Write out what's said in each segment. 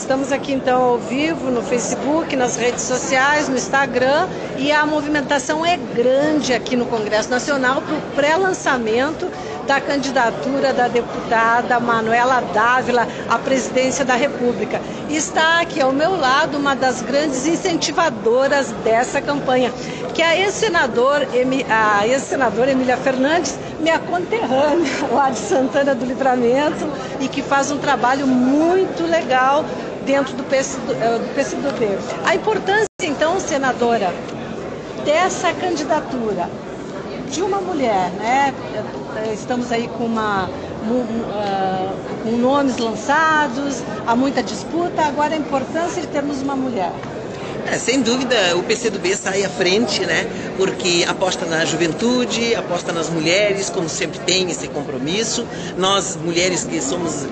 Estamos aqui então ao vivo no Facebook, nas redes sociais, no Instagram, e a movimentação é grande aqui no Congresso Nacional para o pré-lançamento da candidatura da deputada Manuela Dávila à presidência da República. Está aqui ao meu lado uma das grandes incentivadoras dessa campanha, que é a ex-senadora Emília Fernandes, minha conterrânea lá de Santana do Livramento, e que faz um trabalho muito legal dentro do PCdoB. A importância, então, senadora, dessa candidatura de uma mulher, né? Estamos aí com nomes lançados, há muita disputa, agora a importância de termos uma mulher. Sem dúvida, o PCdoB sai à frente, né? Porque aposta na juventude, aposta nas mulheres, como sempre tem esse compromisso. Nós, mulheres que somos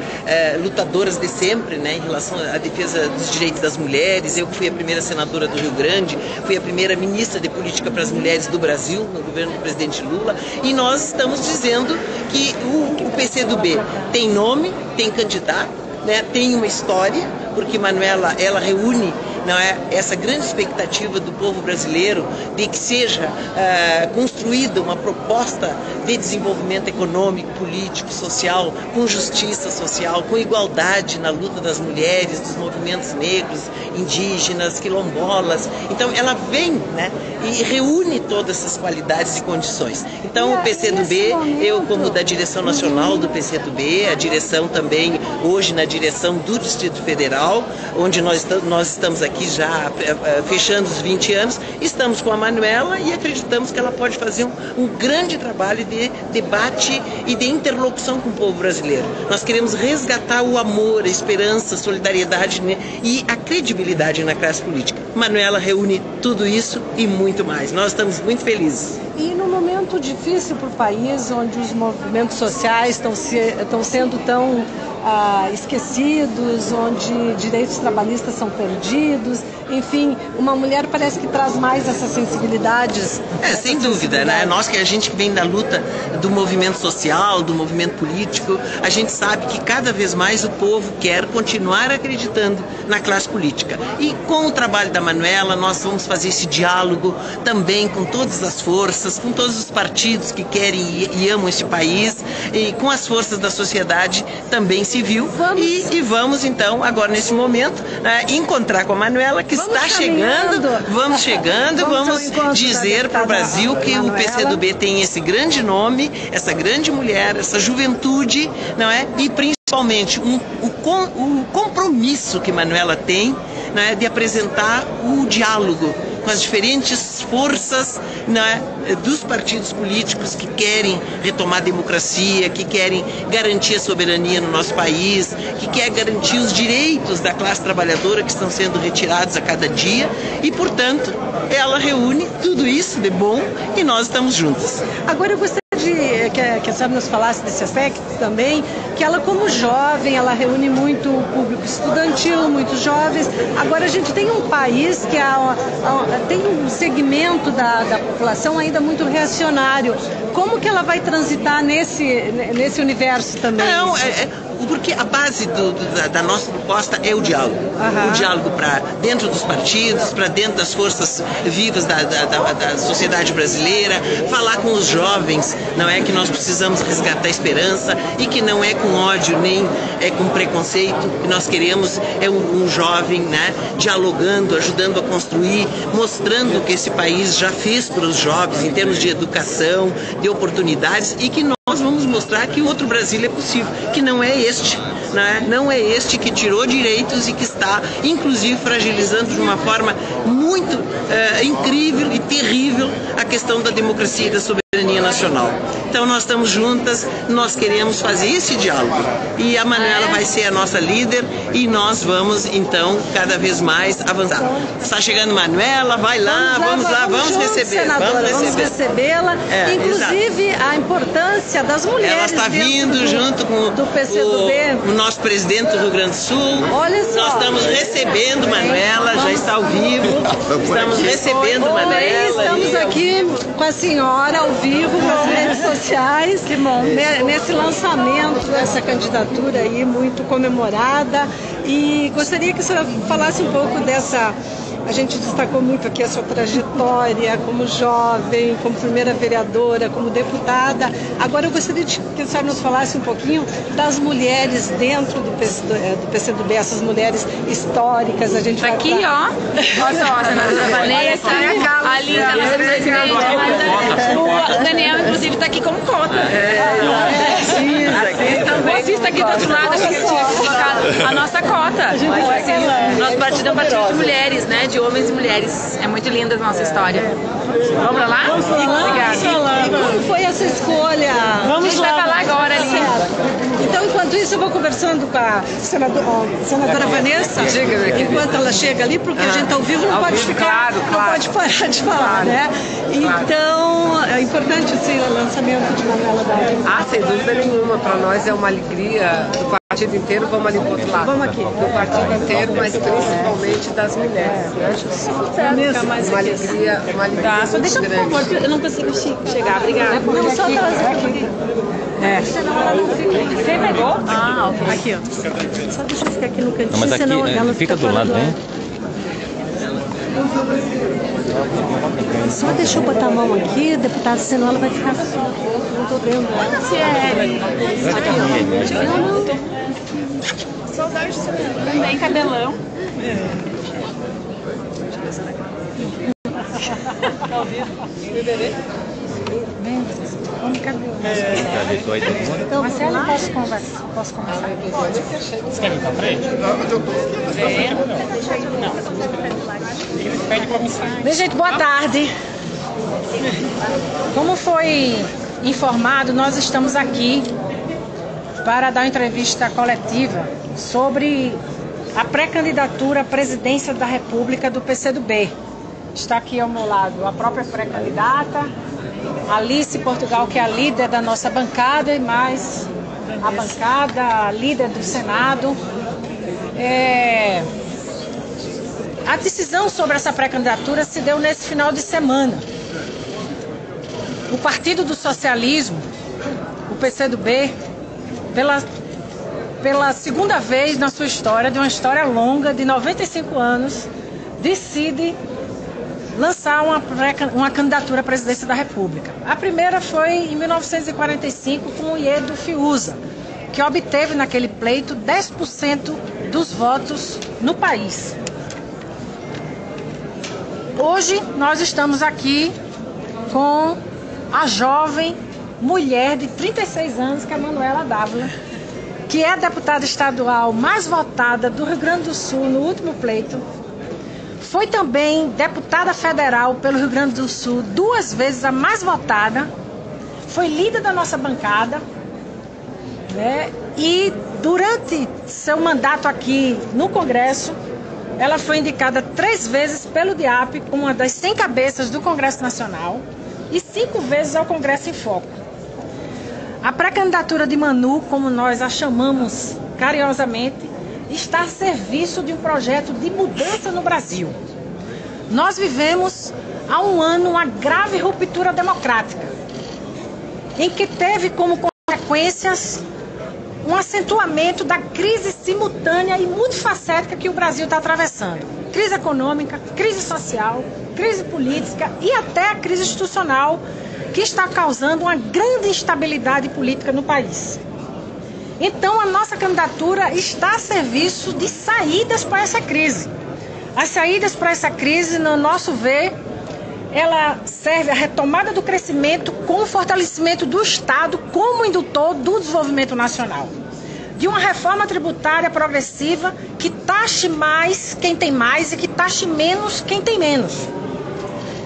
lutadoras de sempre, né? Em relação à defesa dos direitos das mulheres. Eu fui a primeira senadora do Rio Grande, fui a primeira ministra de Política para as Mulheres do Brasil, no governo do presidente Lula. E nós estamos dizendo que o PCdoB tem nome, tem candidato, né? Tem uma história, porque Manuela, ela reúne, não é, essa grande expectativa do povo brasileiro de que seja construída uma proposta de desenvolvimento econômico, político, social, com justiça social, com igualdade na luta das mulheres, dos movimentos negros, indígenas, quilombolas. Então ela vem, né, e reúne todas essas qualidades e condições. Então o PCdoB, eu como da direção nacional do PCdoB, a direção também hoje na direção do Distrito Federal, onde nós estamos aqui já fechando os 20 anos, estamos com a Manuela e acreditamos que ela pode fazer um grande trabalho de debate e de interlocução com o povo brasileiro. Nós queremos resgatar o amor, a esperança, a solidariedade, né, e a credibilidade na classe política. Manuela reúne tudo isso e muito mais. Nós estamos muito felizes. E num momento difícil para o país, onde os movimentos sociais estão sendo tão esquecidos, onde direitos trabalhistas são perdidos, enfim, uma mulher parece que traz mais essas sensibilidades. Sem dúvida, né? A gente que vem da luta do movimento social, do movimento político, a gente sabe que cada vez mais o povo quer continuar acreditando na classe política. E com o trabalho da Manuela, nós vamos fazer esse diálogo também com todas as forças, com todos os partidos que querem e amam este país, e com as forças da sociedade também civil. E vamos então, agora nesse momento, encontrar com a Manuela, que está chegando. Vamos dizer para o Brasil que o PCdoB tem esse grande nome, essa grande mulher, essa juventude, não é? E principalmente o compromisso que Manuela tem, né, de apresentar o diálogo com as diferentes forças, né, dos partidos políticos que querem retomar a democracia, que querem garantir a soberania no nosso país, que querem garantir os direitos da classe trabalhadora que estão sendo retirados a cada dia e, portanto, ela reúne tudo isso de bom e nós estamos juntos. Agora eu gostaria que a senhora nos falasse desse aspecto também, que ela como jovem, ela reúne muito o público estudantil, muitos jovens. Agora a gente tem um país que tem um segmento da população ainda muito reacionário. Como que ela vai transitar nesse universo também? Porque a base da nossa proposta é o diálogo. O diálogo para dentro dos partidos, para dentro das forças vivas da sociedade brasileira, falar com os jovens, não é que nós precisamos resgatar a esperança e que não é com ódio nem é com preconceito, que nós queremos é um jovem, né, dialogando, ajudando a construir, mostrando o que esse país já fez para os jovens em termos de educação, de oportunidades, e que nós vamos mostrar que o outro Brasil é possível, que não é este, né? Não é este que tirou direitos e que está, inclusive, fragilizando de uma forma muito incrível e terrível a questão da democracia e da soberania nacional. Então nós estamos juntas, nós queremos fazer esse diálogo e a Manuela vai ser a nossa líder e nós vamos então cada vez mais avançar. Está chegando Manuela, vai lá, vamos receber. Vamos recebê-la, inclusive a importância das mulheres. Ela está vindo junto com o nosso presidente do Rio Grande do Sul. Olha só. Nós estamos recebendo Manuela, já está ao vivo. Estamos recebendo Manela. Estamos aqui com a senhora ao vivo nas redes sociais. Que bom. Nesse lançamento dessa candidatura aí muito comemorada. E gostaria que a senhora falasse um pouco dessa... A gente destacou muito aqui a sua trajetória como jovem, como primeira vereadora, como deputada. Agora eu gostaria que a senhora nos falasse um pouquinho das mulheres dentro do PCdoB, essas mulheres históricas. A gente vai aqui, ó. Olha só, a senadora Vanessa, a Linda, nossa presidente. O Daniel, inclusive, está aqui como cota. Você está aqui do outro lado, acho que eu tinha colocado a nossa cota. Nosso partido é um partido de mulheres, né? De homens e mulheres. É muito linda a nossa história. Vamos pra lá? E como foi essa escolha? A gente vai falar agora ali. Então, enquanto isso, eu vou conversando com a senadora Vanessa. Enquanto ela chega ali, porque a gente ao vivo não pode ficar, não pode parar de falar, né? Então, é importante esse lançamento de Manela Dávila. Sem dúvida nenhuma. Para nós é uma alegria do partido inteiro. Vamos ali pro outro lado. Vamos aqui. Do partido inteiro, mas principalmente das mulheres, né? Uma alegria Só deixa eu, por favor, eu não consigo chegar. Obrigada. Não, só trazer aqui. Senão ela não fica. Você pegou? Ok. Aqui, ó. Só deixa eu ficar aqui no cantinho. Não, mas aqui, senão ela fica do lado, hein? Só deixa eu botar a mão aqui, deputado, senão ela vai ficar só. Não tô vendo ela. Se é. Aqui, ó. Saudade também, cabelão. Então, Marcelo, posso conversar? pode. Você quer vir pra frente? Bem, gente, boa tarde. Como foi informado, nós estamos aqui para dar uma entrevista coletiva sobre a pré-candidatura à presidência da República do PCdoB. Está aqui ao meu lado a própria pré-candidata, Alice Portugal, que é a líder da nossa bancada, e mais a bancada, a líder do Senado. A decisão sobre essa pré-candidatura se deu nesse final de semana. O Partido do Socialismo, o PCdoB, pela segunda vez na sua história, de uma história longa de 95 anos, decide lançar uma candidatura à presidência da República. A primeira foi em 1945 com o Iedo Fiuza, que obteve naquele pleito 10% dos votos no país. Hoje nós estamos aqui com a jovem mulher de 36 anos, que é a Manuela Dávila, que é a deputada estadual mais votada do Rio Grande do Sul no último pleito. Foi também deputada federal pelo Rio Grande do Sul, 2 vezes a mais votada. Foi líder da nossa bancada, né? E durante seu mandato aqui no Congresso, ela foi indicada 3 vezes pelo DIAP como uma das 100 cabeças do Congresso Nacional e 5 vezes ao Congresso em Foco. A pré-candidatura de Manu, como nós a chamamos carinhosamente, está a serviço de um projeto de mudança no Brasil. Nós vivemos há um ano uma grave ruptura democrática, em que teve como consequências um acentuamento da crise simultânea e multifacética que o Brasil está atravessando. Crise econômica, crise social, crise política e até a crise institucional, que está causando uma grande instabilidade política no país. Então, a nossa candidatura está a serviço de saídas para essa crise. As saídas para essa crise, no nosso ver, ela serve à retomada do crescimento com o fortalecimento do Estado como indutor do desenvolvimento nacional. De uma reforma tributária progressiva que taxe mais quem tem mais e que taxe menos quem tem menos.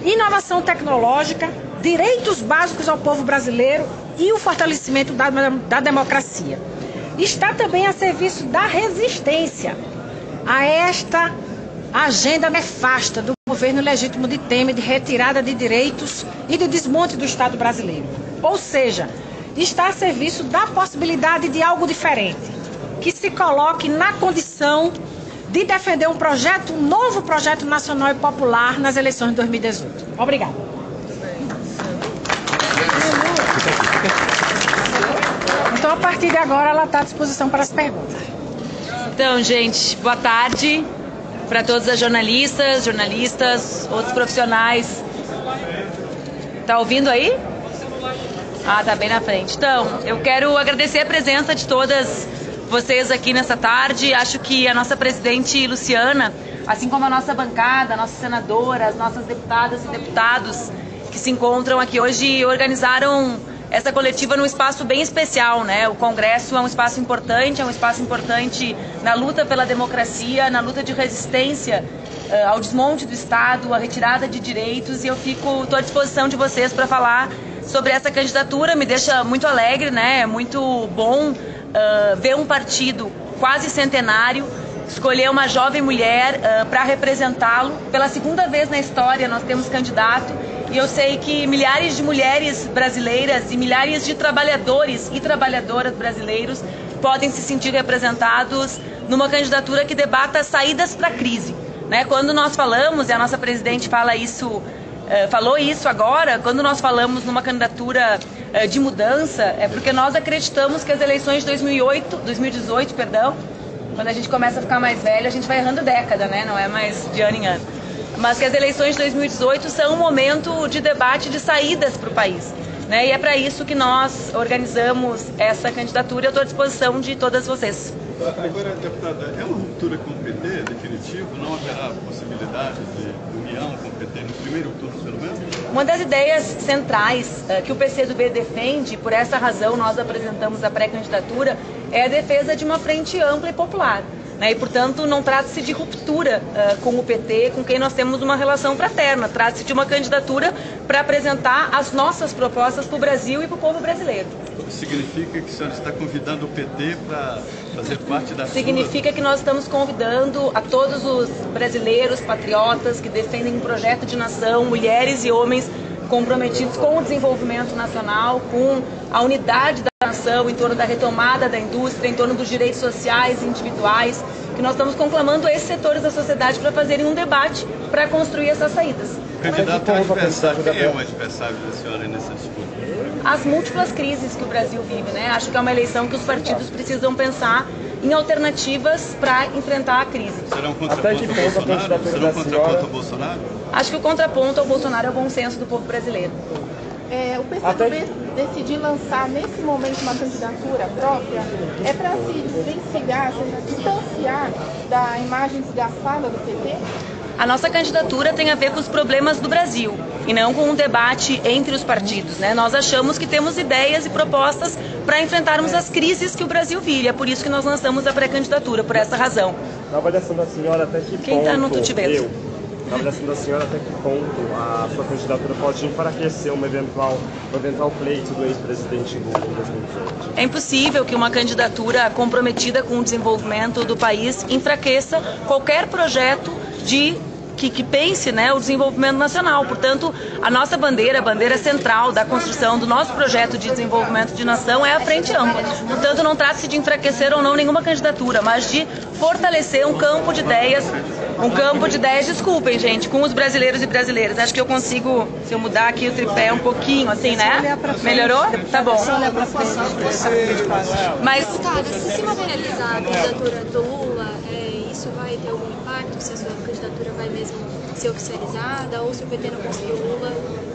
Inovação tecnológica, direitos básicos ao povo brasileiro e o fortalecimento da democracia. Está também a serviço da resistência a esta agenda nefasta do governo legítimo de Temer de retirada de direitos e de desmonte do Estado brasileiro. Ou seja, está a serviço da possibilidade de algo diferente, que se coloque na condição de defender um novo projeto nacional e popular nas eleições de 2018. Obrigada. Então, a partir de agora, ela está à disposição para as perguntas. Então, gente, boa tarde para todas as jornalistas, outros profissionais. Tá ouvindo aí? Ah, tá bem na frente. Então, eu quero agradecer a presença de todas vocês aqui nessa tarde. Acho que a nossa presidente Luciana, assim como a nossa bancada, a nossa senadora, as nossas deputadas e deputados que se encontram aqui hoje, organizaram essa coletiva num espaço bem especial, né? O Congresso é um espaço importante na luta pela democracia, na luta de resistência ao desmonte do Estado, à retirada de direitos, e eu estou à disposição de vocês para falar sobre essa candidatura. Me deixa muito alegre, né? É muito bom ver um partido quase centenário escolher uma jovem mulher para representá-lo. Pela segunda vez na história nós temos candidato, e eu sei que milhares de mulheres brasileiras e milhares de trabalhadores e trabalhadoras brasileiros podem se sentir representados numa candidatura que debata saídas para a crise, né? Quando nós falamos, e a nossa presidente falou isso agora, quando nós falamos numa candidatura de mudança, é porque nós acreditamos que as eleições de 2018, quando a gente começa a ficar mais velho, a gente vai errando década, né? Não é mais de ano em ano. Mas que as eleições de 2018 são um momento de debate de saídas para o país, né? E é para isso que nós organizamos essa candidatura. Eu estou à disposição de todas vocês. Agora, deputada, é uma ruptura com o PT definitivo? Não haverá possibilidade de união com o PT no primeiro turno, pelo menos? Uma das ideias centrais que o PCdoB defende, por essa razão nós apresentamos a pré-candidatura, é a defesa de uma frente ampla e popular, né? E, portanto, não trata-se de ruptura com o PT, com quem nós temos uma relação fraterna. Trata-se de uma candidatura para apresentar as nossas propostas para o Brasil e para o povo brasileiro. Significa que a senhora está convidando o PT para fazer parte da Significa que nós estamos convidando a todos os brasileiros, patriotas, que defendem um projeto de nação, mulheres e homens comprometidos com o desenvolvimento nacional, com a unidade da nação, em torno da retomada da indústria, em torno dos direitos sociais e individuais, que nós estamos conclamando esses setores da sociedade para fazerem um debate para construir essas saídas. O candidato é o adversário. Quem é o adversário da senhora nessa disputa? As múltiplas crises que o Brasil vive, né? Acho que é uma eleição que os partidos precisam pensar em alternativas para enfrentar a crise. Será um contraponto ao Bolsonaro? Será um contraponto ao Bolsonaro? Acho que o contraponto ao Bolsonaro é o bom senso do povo brasileiro. O PCdoB decidir lançar nesse momento uma candidatura própria é para se desvencilhar, se distanciar da imagem desgastada do PT? A nossa candidatura tem a ver com os problemas do Brasil e não com um debate entre os partidos, né? Nós achamos que temos ideias e propostas para enfrentarmos as crises que o Brasil vive. É por isso que nós lançamos a pré-candidatura, por essa razão. Na avaliação da senhora, até que Quem está no Tutiveto? Na avaliação da senhora, até que ponto a sua candidatura pode enfraquecer um eventual pleito do ex-presidente Lula em 2020? É impossível que uma candidatura comprometida com o desenvolvimento do país enfraqueça qualquer projeto que pense, né, o desenvolvimento nacional. Portanto, a nossa bandeira, a bandeira central da construção do nosso projeto de desenvolvimento de nação é a frente ampla. Portanto, não trata-se de enfraquecer ou não nenhuma candidatura, mas de fortalecer um campo de ideias, desculpem, gente, com os brasileiros e brasileiras. Acho que eu consigo, se eu mudar aqui o tripé um pouquinho, assim, né? Melhorou? Tá bom. Mas, se materializar a candidatura do Lula, isso vai ter algum impacto? Se a sua candidatura vai mesmo ser oficializada ou se o PT não conseguir o Lula?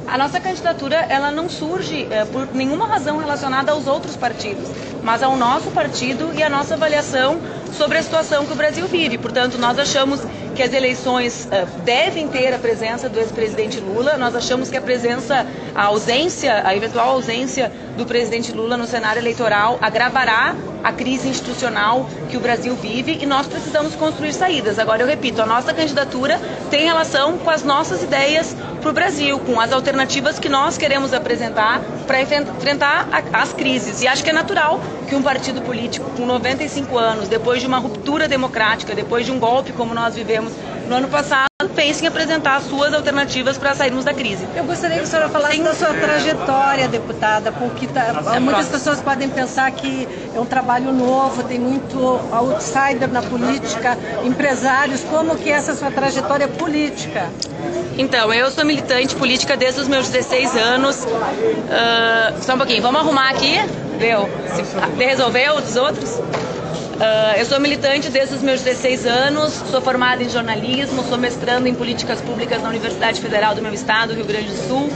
A nossa candidatura, ela não surge por nenhuma razão relacionada aos outros partidos, mas ao nosso partido e à nossa avaliação sobre a situação que o Brasil vive. Portanto, nós achamos que as eleições devem ter a presença do ex-presidente Lula. Nós achamos que a eventual ausência do presidente Lula no cenário eleitoral agravará a crise institucional que o Brasil vive e nós precisamos construir saídas. Agora, eu repito, a nossa candidatura tem relação com as nossas ideias para o Brasil, com as alternativas que nós queremos apresentar para enfrentar as crises. E acho que é natural que um partido político com 95 anos, depois de uma ruptura democrática, depois de um golpe como nós vivemos no ano passado, pense em apresentar as suas alternativas para sairmos da crise. Eu gostaria que a senhora falasse da sua trajetória, deputada, porque muitas pessoas podem pensar que é um trabalho novo, tem muito outsider na política, empresários. Como que é essa sua trajetória política? Então, eu sou militante política desde os meus 16 anos. Só um pouquinho, vamos arrumar aqui? Deu? Resolveu dos outros? Eu sou militante desde os meus 16 anos, sou formada em jornalismo, sou mestrando em políticas públicas na Universidade Federal do meu estado, Rio Grande do Sul.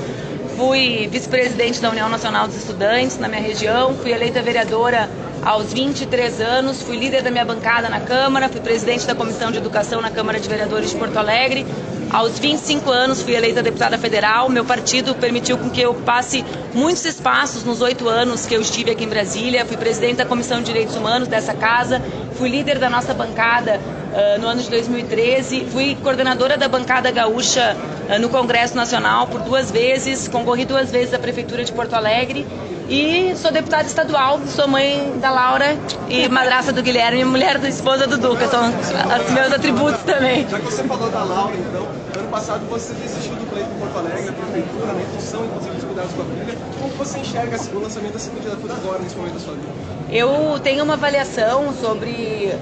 Fui vice-presidente da União Nacional dos Estudantes na minha região, fui eleita vereadora aos 23 anos, fui líder da minha bancada na Câmara, fui presidente da Comissão de Educação na Câmara de Vereadores de Porto Alegre. Aos 25 anos fui eleita deputada federal, meu partido permitiu com que eu passe muitos espaços nos 8 anos que eu estive aqui em Brasília, fui presidente da Comissão de Direitos Humanos dessa casa, fui líder da nossa bancada no ano de 2013, fui coordenadora da bancada gaúcha no Congresso Nacional por 2 vezes, concorri 2 vezes à Prefeitura de Porto Alegre e sou deputada estadual, sou mãe da Laura e madrasta do Guilherme, mulher da esposa do Duca, são os meus atributos também. Já que você falou da Laura, então, ano passado você desistiu do pleito em Porto Alegre, a Prefeitura, na função, inclusive, dos cuidados com a filha. Como você enxerga o lançamento dessa candidatura agora, nesse momento da sua vida? Eu tenho uma avaliação sobre,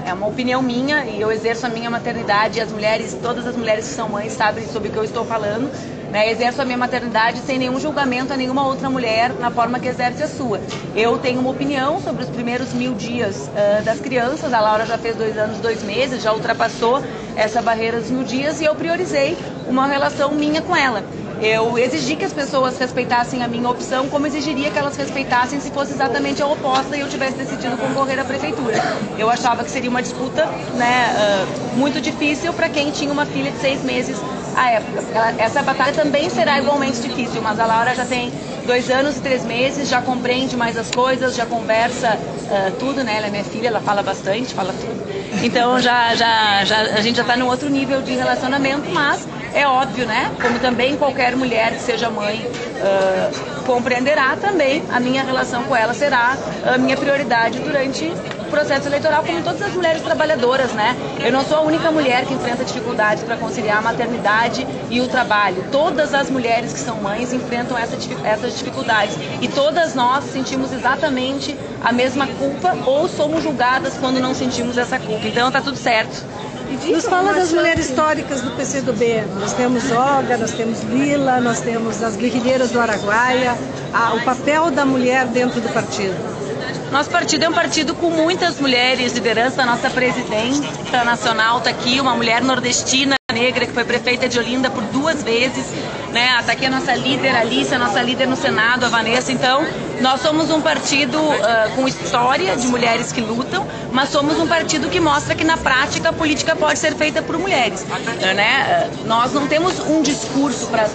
é uma opinião minha e eu exerço a minha maternidade e as mulheres, todas as mulheres que são mães sabem sobre o que eu estou falando. Exerço a minha maternidade sem nenhum julgamento a nenhuma outra mulher na forma que exerce a sua. Eu tenho uma opinião sobre os primeiros 1000 dias das crianças. A Laura já fez 2 anos, 2 meses, já ultrapassou essa barreira dos 1000 dias e eu priorizei uma relação minha com ela. Eu exigi que as pessoas respeitassem a minha opção, como exigiria que elas respeitassem se fosse exatamente a oposta e eu tivesse decidido concorrer à prefeitura. Eu achava que seria uma disputa muito difícil para quem tinha uma filha de 6 meses à época. Essa batalha também será igualmente difícil, mas a Laura já tem 2 anos e 3 meses, já compreende mais as coisas, já conversa tudo, né? Ela é minha filha, ela fala bastante, fala tudo. Então a gente já está num outro nível de relacionamento, mas é óbvio, né? Como também qualquer mulher que seja mãe compreenderá também, a minha relação com ela será a minha prioridade durante o processo eleitoral, como todas as mulheres trabalhadoras, né? Eu não sou a única mulher que enfrenta dificuldades para conciliar a maternidade e o trabalho. Todas as mulheres que são mães enfrentam essas dificuldades e todas nós sentimos exatamente a mesma culpa ou somos julgadas quando não sentimos essa culpa. Então tá tudo certo. Nos fala das mulheres históricas do PCdoB. Nós temos Olga, nós temos Lila, nós temos as guerrilheiras do Araguaia. O papel da mulher dentro do partido. Nosso partido é um partido com muitas mulheres, liderança. A nossa presidenta nacional está aqui, uma mulher nordestina negra que foi prefeita de Olinda por 2 vezes, né? Está aqui a nossa líder Alice, a nossa líder no Senado, a Vanessa. Então, nós somos um partido com história de mulheres que lutam, mas somos um partido que mostra que na prática a política pode ser feita por mulheres, né? Nós não temos um discurso para as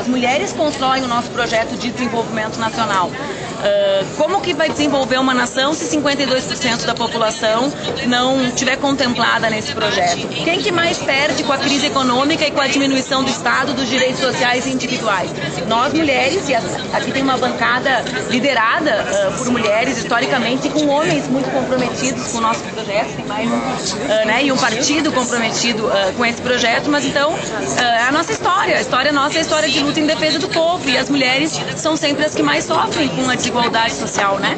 mulheres constroem o nosso projeto de desenvolvimento nacional. Como que vai desenvolver uma nação se 52% da população não estiver contemplada nesse projeto? Quem que mais perde com a crise econômica e com a diminuição do Estado, dos direitos sociais e individuais? Nós mulheres, e aqui tem uma bancada liderada por mulheres historicamente e com homens muito comprometidos com o nosso projeto, tem mais e um partido comprometido com esse projeto, mas então a nossa história, a história nossa é a história de luta em defesa do povo e as mulheres são sempre as que mais sofrem com a desigualdade social, né?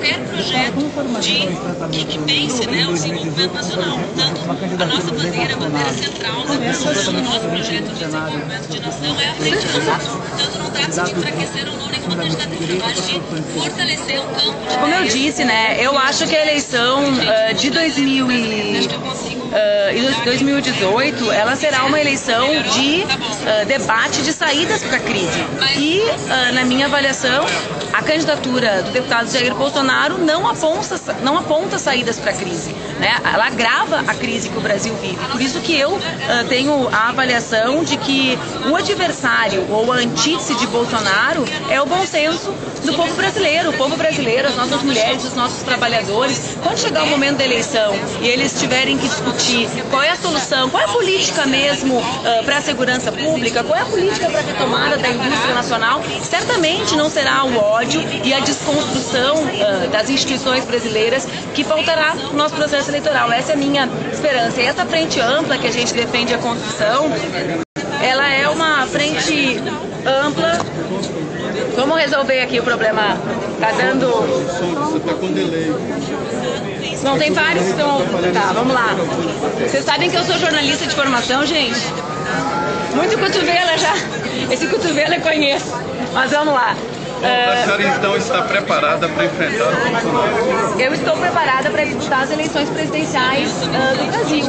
Que pense, né, o desenvolvimento nacional. Portanto, a nossa bandeira central do nosso projeto de desenvolvimento de nação é a frente do mundo. Portanto, não trata-se de enfraquecer ou não nenhuma candidatura, mas de fortalecer o campo. Como eu disse, né, eu acho que a eleição de 2018, ela será uma eleição de debate de saídas para a crise. E, na minha avaliação, a candidatura do deputado Jair Bolsonaro não aponta saídas para a crise. né? Ela agrava a crise que o Brasil vive. Por isso que eu tenho a avaliação de que o adversário ou a antítese de Bolsonaro é o bom senso do povo brasileiro. O povo brasileiro, as nossas mulheres, os nossos trabalhadores, quando chegar o momento da eleição e eles tiverem que discutir qual é a solução, qual é a política mesmo para a segurança pública, qual é a política para a retomada da indústria nacional, certamente não será o ódio e a desconstrução das instituições brasileiras que faltará no nosso processo eleitoral. Essa é a minha esperança. E essa frente ampla que a gente defende a construção, ela é uma frente ampla. Vamos resolver aqui o problema. Tá dando... Não, tem vários que estão... Tá, vamos lá. Vocês sabem que eu sou jornalista de formação, gente? Muito cotovelo já. Esse cotovelo eu conheço. Mas vamos lá. A senhora então está preparada para enfrentar o Bolsonaro? Eu estou preparada para disputar as eleições presidenciais do Brasil.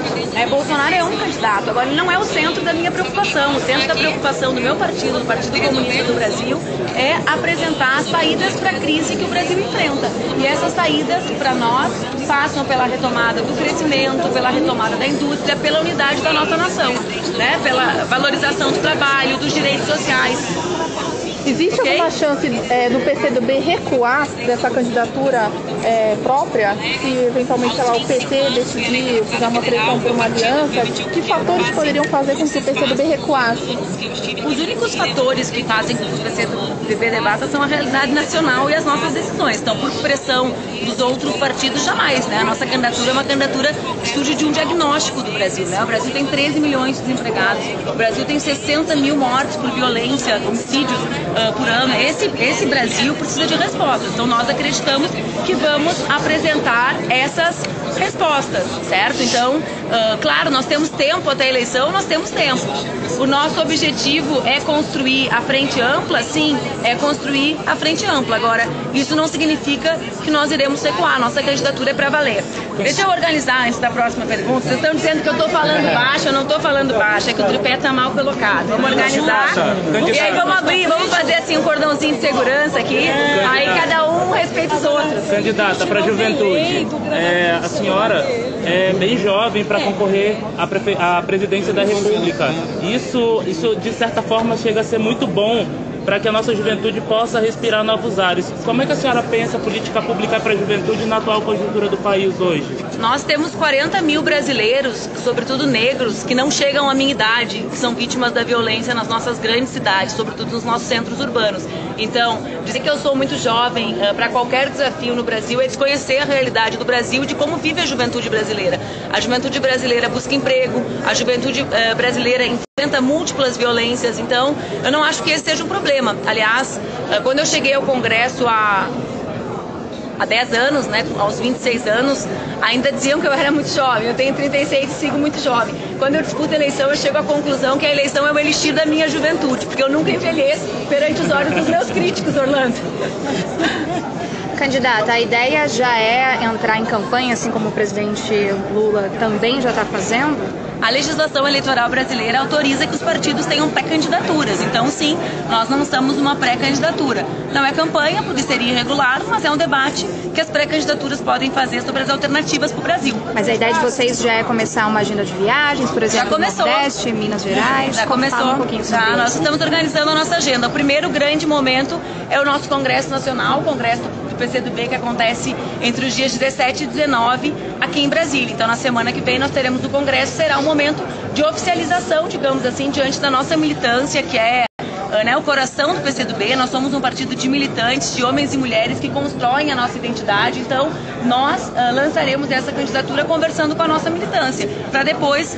Bolsonaro é um candidato, agora ele não é o centro da minha preocupação. O centro da preocupação do meu partido, do Partido Comunista do Brasil, é apresentar as saídas para a crise que o Brasil enfrenta. E essas saídas, para nós, passam pela retomada do crescimento, pela retomada da indústria, pela unidade da nossa nação, né? Pela valorização do trabalho, dos direitos sociais. Existe alguma chance do PCdoB recuar dessa candidatura própria, se eventualmente o PT decidir fizer uma pressão por uma aliança? Que fatores poderiam fazer com que o PCdoB recuasse? Os únicos fatores que fazem com que o PCdoB debata são a realidade nacional e as nossas decisões. Então, por pressão dos outros partidos, jamais, né? A nossa candidatura é uma candidatura que surge de um diagnóstico do Brasil, né? O Brasil tem 13 milhões de desempregados, o Brasil tem 60 mil mortes por violência, homicídios por ano. Esse Brasil precisa de respostas. Então nós acreditamos que vamos apresentar essas respostas, certo? Então, claro, nós temos tempo até a eleição, nós temos tempo. O nosso objetivo é construir a frente ampla, sim, é construir a frente ampla. Agora, isso não significa que nós iremos recuar, nossa candidatura é para valer. Deixa eu organizar antes da próxima pergunta. Vocês estão dizendo que eu estou falando baixo, eu não estou falando baixo, é que o tripé está mal colocado. Vamos organizar e aí vamos abrir, vamos fazer assim um cordãozinho de segurança aqui, aí cada um respeita os outros. Candidata para a juventude, a senhora é bem jovem para concorrer à presidência da República. Isso de certa forma chega a ser muito bom para que a nossa juventude possa respirar novos ares. Como é que a senhora pensa a política pública para a juventude na atual conjuntura do país hoje? Nós temos 40 mil brasileiros, sobretudo negros, que não chegam à minha idade, que são vítimas da violência nas nossas grandes cidades, sobretudo nos nossos centros urbanos. Então, dizer que eu sou muito jovem para qualquer desafio no Brasil é desconhecer a realidade do Brasil e de como vive a juventude brasileira. A juventude brasileira busca emprego, a juventude brasileira enfrenta múltiplas violências, então eu não acho que esse seja um problema. Aliás, quando eu cheguei ao Congresso há 10 anos, né, aos 26 anos, ainda diziam que eu era muito jovem. Eu tenho 36 e sigo muito jovem. Quando eu disputo a eleição, eu chego à conclusão que a eleição é o elixir da minha juventude, porque eu nunca envelheço perante os olhos dos meus críticos, Orlando. Candidata, a ideia já é entrar em campanha, assim como o presidente Lula também já está fazendo? A legislação eleitoral brasileira autoriza que os partidos tenham pré-candidaturas. Então, sim, nós não estamos numa pré-candidatura. Não é campanha, porque seria irregular, mas é um debate que as pré-candidaturas podem fazer sobre as alternativas para o Brasil. Mas a ideia de vocês já é começar uma agenda de viagens, por exemplo, já começou. Nordeste, Minas Gerais? Já começou. Fala um pouquinho sobre isso. Nós estamos organizando a nossa agenda. O primeiro grande momento é o nosso Congresso Nacional, o Congresso do PCdoB, que acontece entre os dias 17 e 19 aqui em Brasília. Então, na semana que vem, nós teremos o Congresso, será um momento de oficialização, digamos assim, diante da nossa militância, que é o coração do PCdoB. Nós somos um partido de militantes, de homens e mulheres que constroem a nossa identidade. Então, nós lançaremos essa candidatura conversando com a nossa militância, para depois,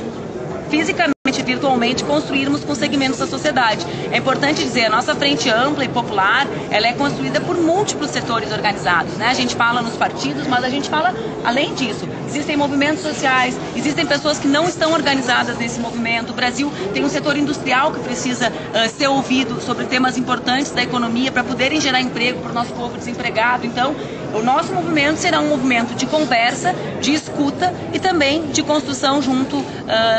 fisicamente, virtualmente, construirmos com segmentos da sociedade. É importante dizer, a nossa frente ampla e popular, ela é construída por múltiplos setores organizados, né? A gente fala nos partidos, mas a gente fala além disso. Existem movimentos sociais, existem pessoas que não estão organizadas nesse movimento. O Brasil tem um setor industrial que precisa ser ouvido sobre temas importantes da economia para poderem gerar emprego para o nosso povo desempregado. Então, o nosso movimento será um movimento de conversa, de escuta e também de construção junto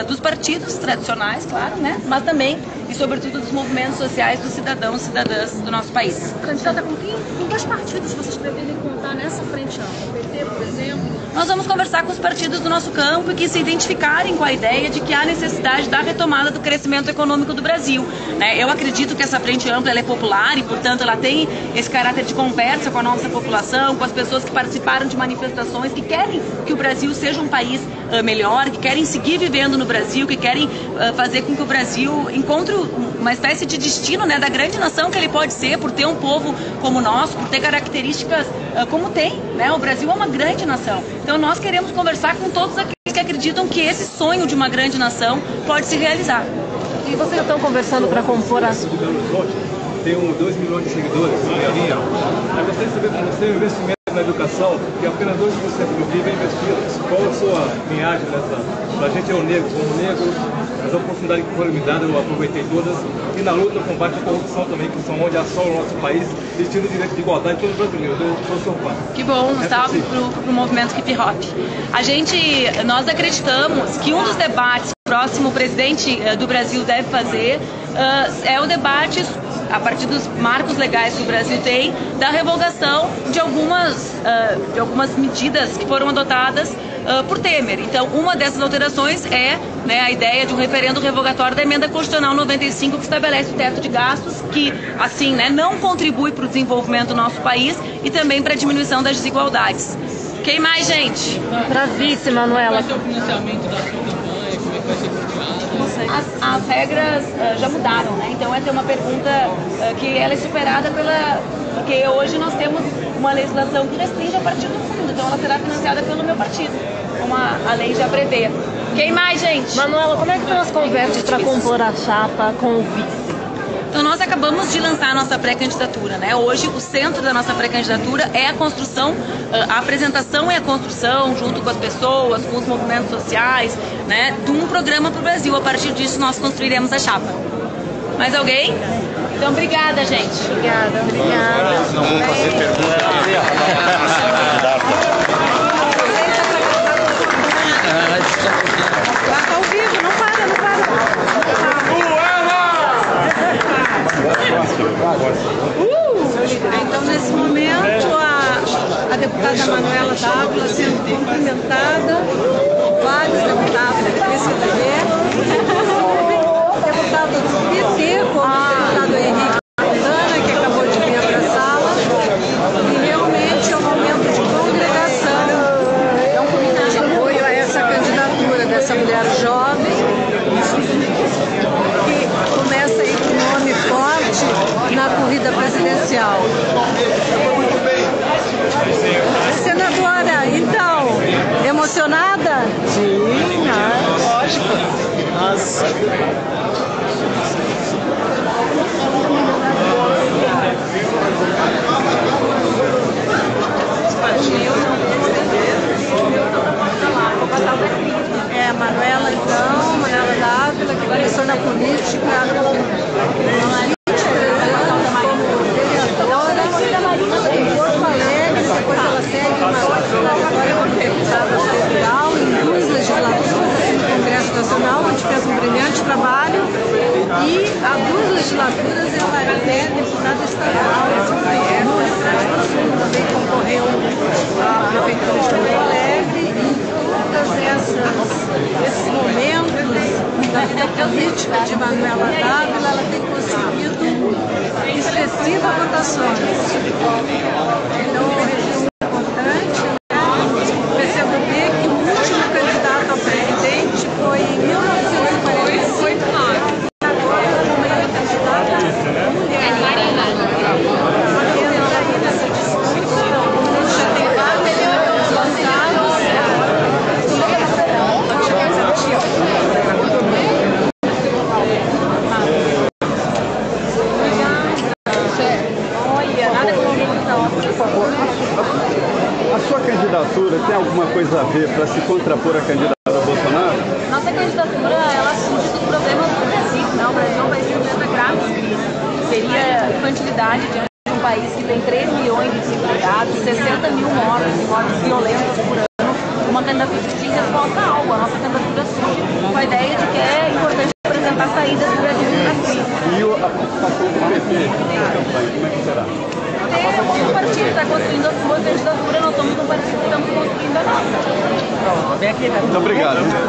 dos partidos tradicionais, claro, né? Mas também e sobretudo dos movimentos sociais dos cidadãos e cidadãs do nosso país. Candidata, com dois partidos vocês pretendem contar nessa frente ampla? O PT, por exemplo? nós vamos conversar com os partidos do nosso campo e que se identificarem com a ideia de que há necessidade da retomada do crescimento econômico do Brasil, né? Eu acredito que essa frente ampla ela é popular e, portanto, ela tem esse caráter de conversa com a nossa população, com as pessoas que participaram de manifestações, que querem que o Brasil seja um país melhor, que querem seguir vivendo no Brasil, que querem fazer com que o Brasil encontre uma espécie de destino, né, da grande nação que ele pode ser, por ter um povo como nós, por ter características como tem, né? O Brasil é uma grande nação. Então nós queremos conversar com todos aqueles que acreditam que esse sonho de uma grande nação pode se realizar. E vocês estão conversando para compor a... Tem 2 milhões de seguidores, minha linha. Eu gostaria de saber como você tem um investimento na educação, que apenas 2% do PIB é investido. Qual a sua linhagem nessa? A gente é o negro, como negro, as oportunidades que foram me dadas eu aproveitei todas. E na luta, combate à corrupção também, que são onde assola o nosso país, vestindo o direito de igualdade de todo brasileiro. Eu sou seu fã. Que bom, um salve pro movimento hip hop. Nós acreditamos que um dos debates próximo o presidente do Brasil deve fazer é o debate a partir dos marcos legais que o Brasil tem, da revogação de algumas medidas que foram adotadas por Temer. Então, uma dessas alterações é, né, a ideia de um referendo revogatório da emenda constitucional 95, que estabelece o teto de gastos, que, assim, né, não contribui para o desenvolvimento do nosso país e também para a diminuição das desigualdades. Quem mais, gente? Para vice, Manuela. Qual vai ser o financiamento da sua campanha? Como é que vai ser custeado? As regras já mudaram, né? Então essa é uma pergunta que ela é superada porque hoje nós temos uma legislação que restringe a partir do fundo, então ela será financiada pelo meu partido, como a lei já prevê. Quem mais, gente? Manuela, como é que estão as conversas para compor a chapa com o vice? Então nós acabamos de lançar a nossa pré-candidatura, né? Hoje o centro da nossa pré-candidatura é a construção, a apresentação e a construção, junto com as pessoas, com os movimentos sociais, né, de um programa para o Brasil. A partir disso nós construiremos a chapa. Mais alguém? Então obrigada, gente. Obrigada. Não vou fazer pergunta. Tá ao vivo, não para. Então, nesse momento, a deputada Manuela Dávila sendo cumprimentada, vários deputados do PCdoB, deputado do PT, como o deputado Henrique Fontana, que acabou de vir para a sala, e realmente é um momento de congregação, de apoio a essa candidatura dessa mulher jovem, que começa aí com um nome forte na corrida presidencial. Senadora, então, emocionada? Sim, lógico. Manuela Dávila, que começou na política como vereadora em Porto Alegre, depois ela segue agora como deputada federal em 2 legislaturas, no Congresso Nacional, onde fez um brilhante trabalho, e há 2 legislaturas ela é deputada estadual no Rio Grande do Sul, também concorreu à Prefeitura de Porto Alegre, e esses momentos da vida política de Manuela Dávila, ela tem conseguido expressivas votações. Então, um registro importante, né? O PCdoB, que o último candidato a presidente foi em 1948, e agora a primeira candidata mulher. Aí nessa disputa, a gente já tem vários lançados. A sua candidatura tem alguma coisa a ver para se contrapor à candidatura Bolsonaro? Nossa candidatura, ela surge dos problemas do Brasil, né? O Brasil é um país que enfrenta graves crises. Seria infantilidade diante de um país que tem 3 milhões de desempregados, 60 mil mortes violentas por ano, uma candidatura que tem resposta a algo. A nossa candidatura surge com a ideia de que é importante apresentar saídas do Brasil da crise. E a participação do PT na campanha, como é que será? O partido está construindo a sua candidatura, nós somos um partido que estamos construindo a nossa. obrigado.